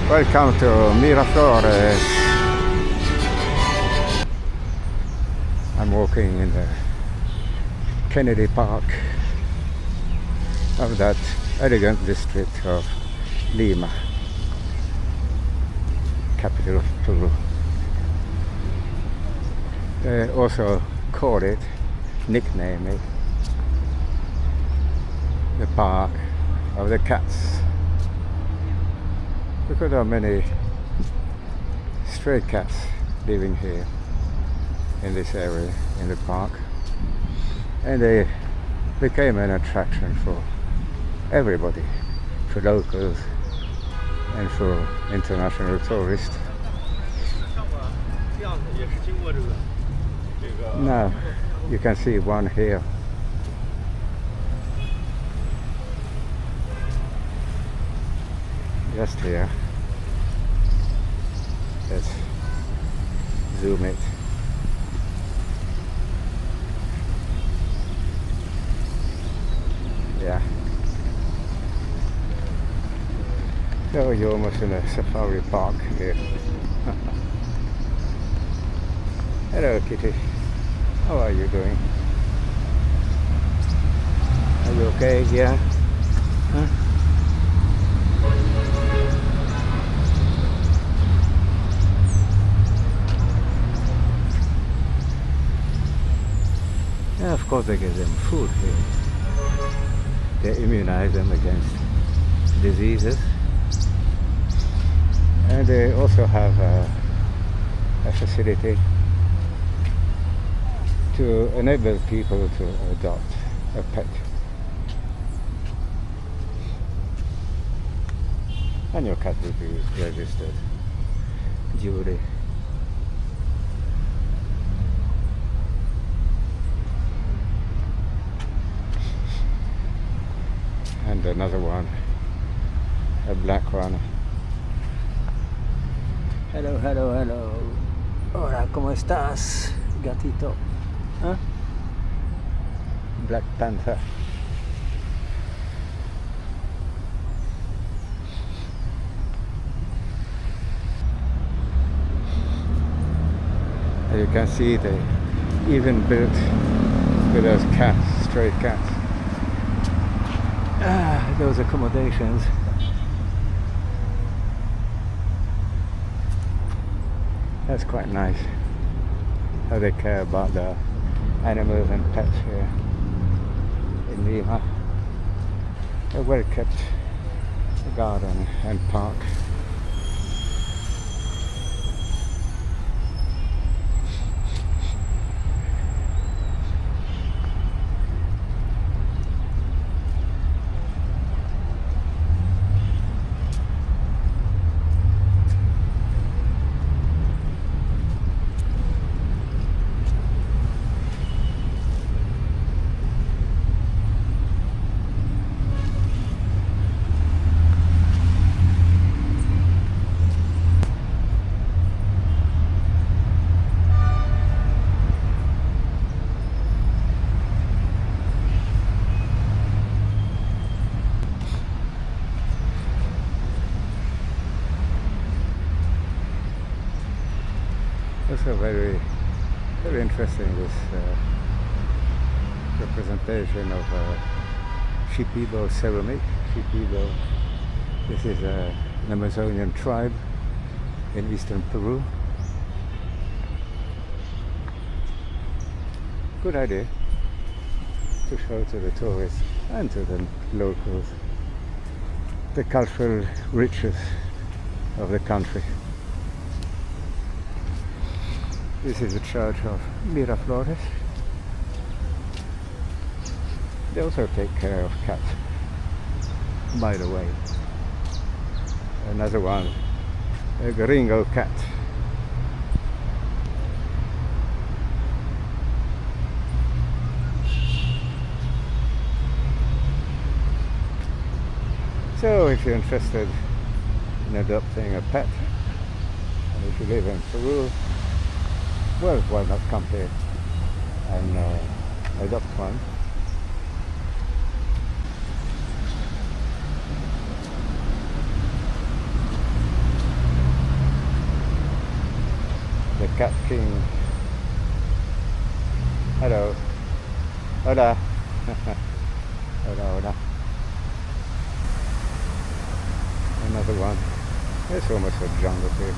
Welcome to Miraflores. I'm walking in the Kennedy Park of that elegant district of Lima, capital of Peru. They also call it, nickname it, the Park of the Cats, because there are many stray cats living here in this area, in the park, and they became an attraction for everybody, for locals and for international tourists. Now you can see one here. Just here. Let's zoom it. Yeah. So you're almost in a safari park here. Hello, kitty. How are you doing? Are you okay? Yeah? Huh? Yeah, of course they give them food here. They immunize them against diseases. And they also have a facility to enable people to adopt a pet. And your cat will be registered duly. And another one, a black one. Hello, hello, hello. Hola, ¿cómo estás, gatito? Huh? Black panther. And you can see they even built with those cats, stray cats. Those accommodations. That's quite nice, how they care about the animals and pets here in Lima. A well kept garden and park. Also very interesting, this representation of Shipibo ceramic. Shipibo, this is an Amazonian tribe in eastern Peru. Good idea to show to the tourists and to the locals the cultural riches of the country. This is the church of Miraflores. They also take care of cats, by the way. Another one, a gringo cat. So if you're interested in adopting a pet, and if you live in Peru, well, why not come here and adopt one? Cat King. Hello. Hola. Hola, hola. Another one. It's almost a jungle here.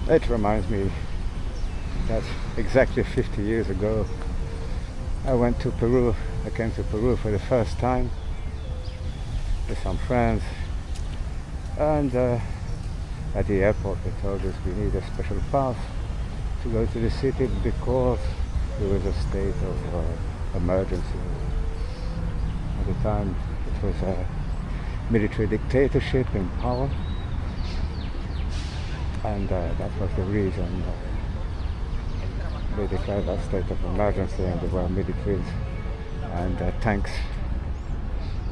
It reminds me that exactly 50 years ago I went to Peru. I came to Peru for the first time with some friends, and at the airport they told us we need a special pass to go to the city because there was a state of emergency. At the time it was a military dictatorship in power, and that was the reason they declared that state of emergency, and there were militaries and tanks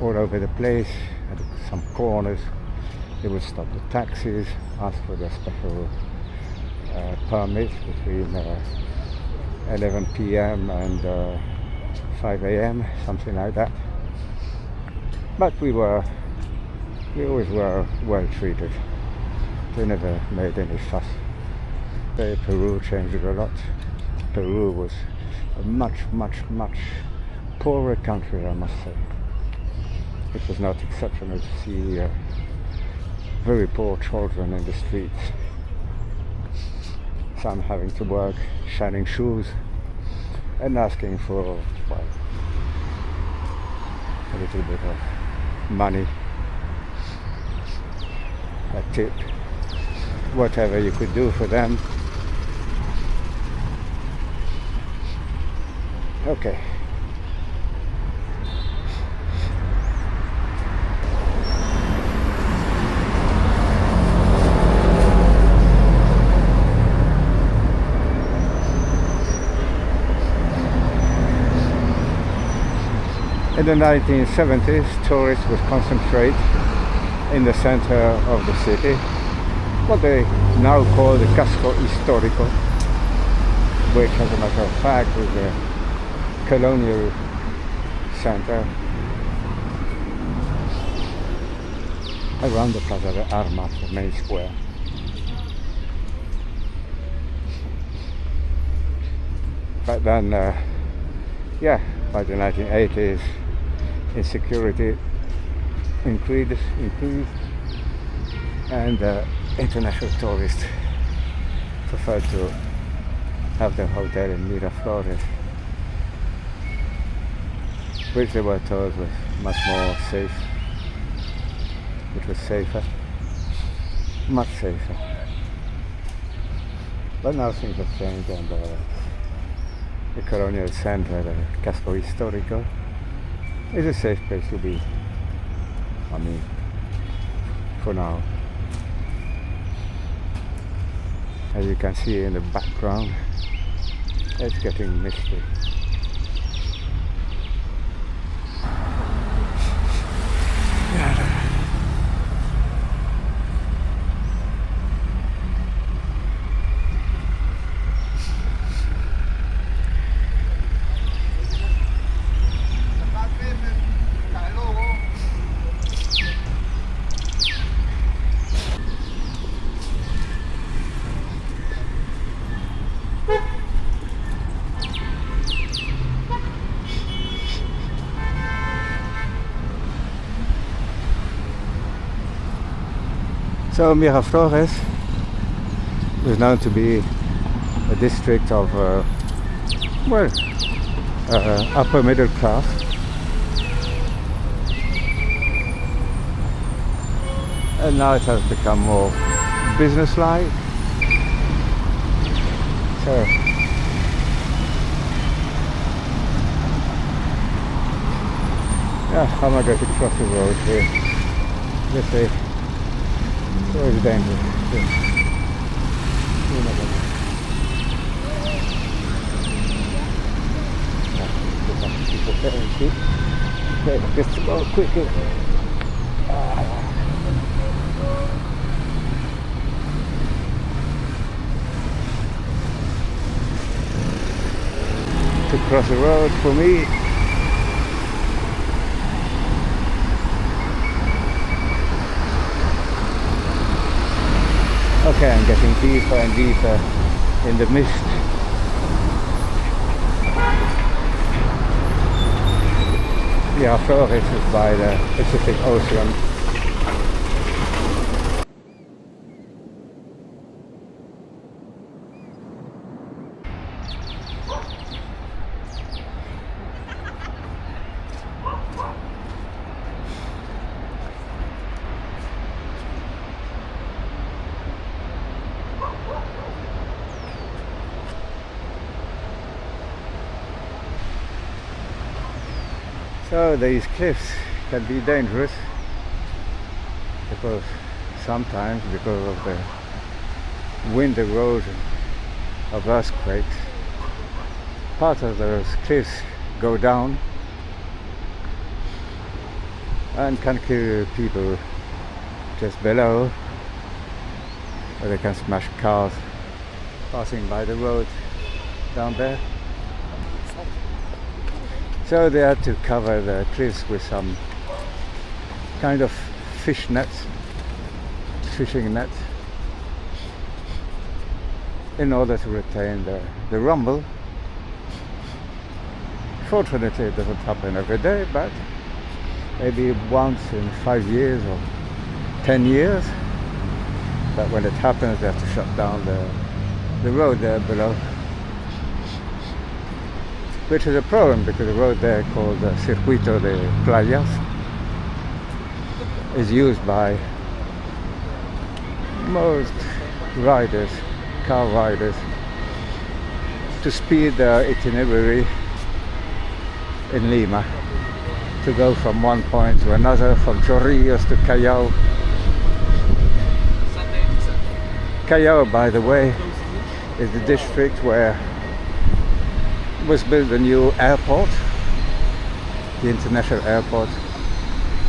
all over the place. At some corners they would stop the taxis, ask for the special permit between 11 p.m. and 5 a.m., something like that. But we always were well treated. They never made any fuss. Peru changed a lot. Peru was a much poorer country, I must say. It was not exceptional to see very poor children in the streets. Some having to work, shining shoes, and asking for, well, a little bit of money, a tip, whatever you could do for them. Okay. In the 1970s, tourists would concentrate in the center of the city, what they now call the Casco Histórico, which, as a matter of fact, is a colonial center around the Plaza de Armas, the main square. But then, by the 1980s, insecurity increased, and international tourists preferred to have their hotel in Miraflores, which they were told was much more safe. It was safer, much safer. But now things have changed, and the colonial center, the Casco Histórico, is a safe place to be. I mean, for now. As you can see in the background, it's getting misty. So Miraflores was known to be a district of, upper middle class. And now it has become more business-like. So how am I going to cross the road here? Let's see. It's always dangerous. Okay, just go quickly. across the road for me. Okay, I'm getting deeper and deeper in the mist. Miraflores is by the Pacific Ocean. So these cliffs can be dangerous because sometimes, because of the wind erosion of earthquakes, part of those cliffs go down and can kill people just below, or they can smash cars passing by the road down there. So they had to cover the cliffs with some kind of fishing nets, in order to retain the rumble. Fortunately, it doesn't happen every day, but maybe once in 5 years or 10 years. But when it happens, they have to shut down the road there below. Which is a problem because the road there called Circuito de Playas is used by most riders, car riders, to speed their itinerary in Lima, to go from one point to another, from Chorrillos to Callao. Callao, by the way, is the district where was built a new airport, the international airport,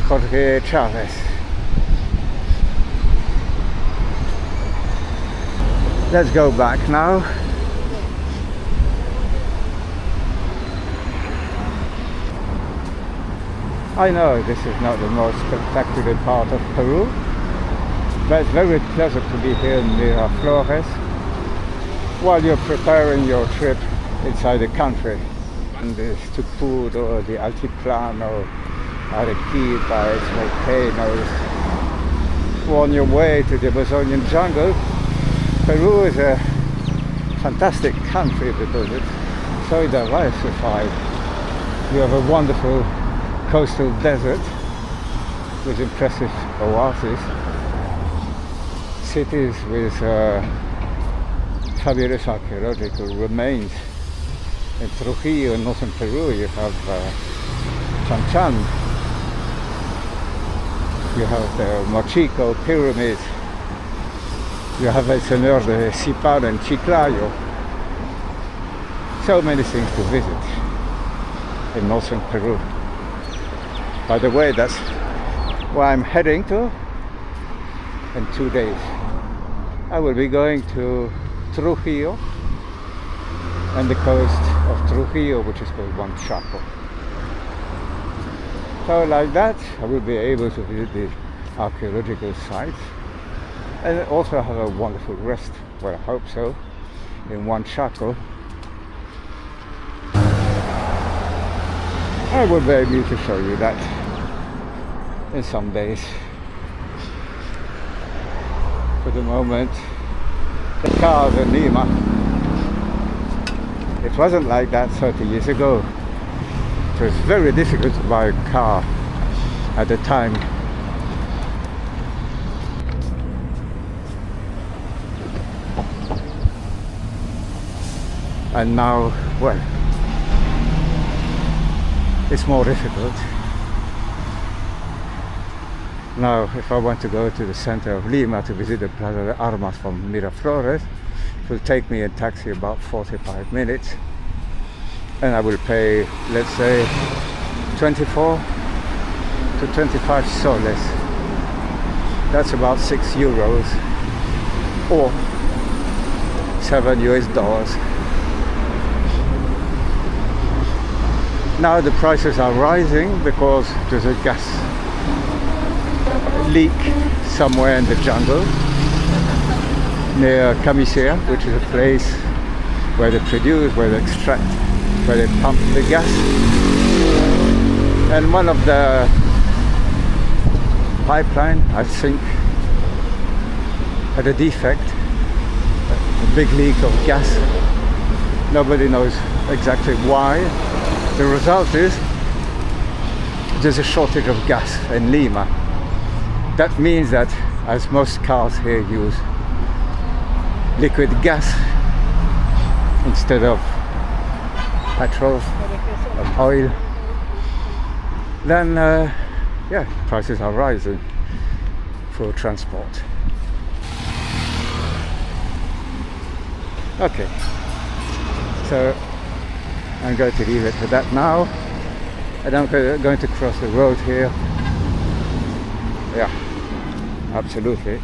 Jorge Chavez. Let's go back now. I know this is not the most spectacular part of Peru, but it's very pleasant to be here in Miraflores while you're preparing your trip inside the country. And this Tucud or the Altiplano, Arequipa, volcanoes. On your way to the Amazonian jungle, Peru is a fantastic country because it's so diversified. You have a wonderful coastal desert with impressive oases, cities with fabulous archaeological remains. In Trujillo, in northern Peru, you have Chan Chan, you have the Mochico pyramids, you have El Señor de Sipar and Chiclayo. So many things to visit in northern Peru. By the way, that's where I'm heading to in 2 days. I will be going to Trujillo and the coast of Trujillo, which is called Huanchaco. So like that, I will be able to visit the archaeological sites and also have a wonderful rest, well, I hope so, in Huanchaco. I will be able to show you that in some days. For the moment, the cars in Lima, it wasn't like that 30 years ago. It was very difficult to buy a car at the time. And now, well, it's more difficult. Now, if I want to go to the center of Lima to visit the Plaza de Armas from Miraflores, it will take me in taxi about 45 minutes, and I will pay, let's say, 24 to 25 soles. That's about €6 or $7 US. Now the prices are rising because there's a gas leak somewhere in the jungle near Camisea, which is a place where they produce, where they extract, where they pump the gas. And one of the pipeline, I think, had a defect, a big leak of gas. Nobody knows exactly why. The result is there's a shortage of gas in Lima. That means that, as most cars here use liquid gas instead of petrol or oil, then yeah, prices are rising for transport. Okay, so I'm going to leave it for that now, and I'm going to cross the road here. Yeah, absolutely.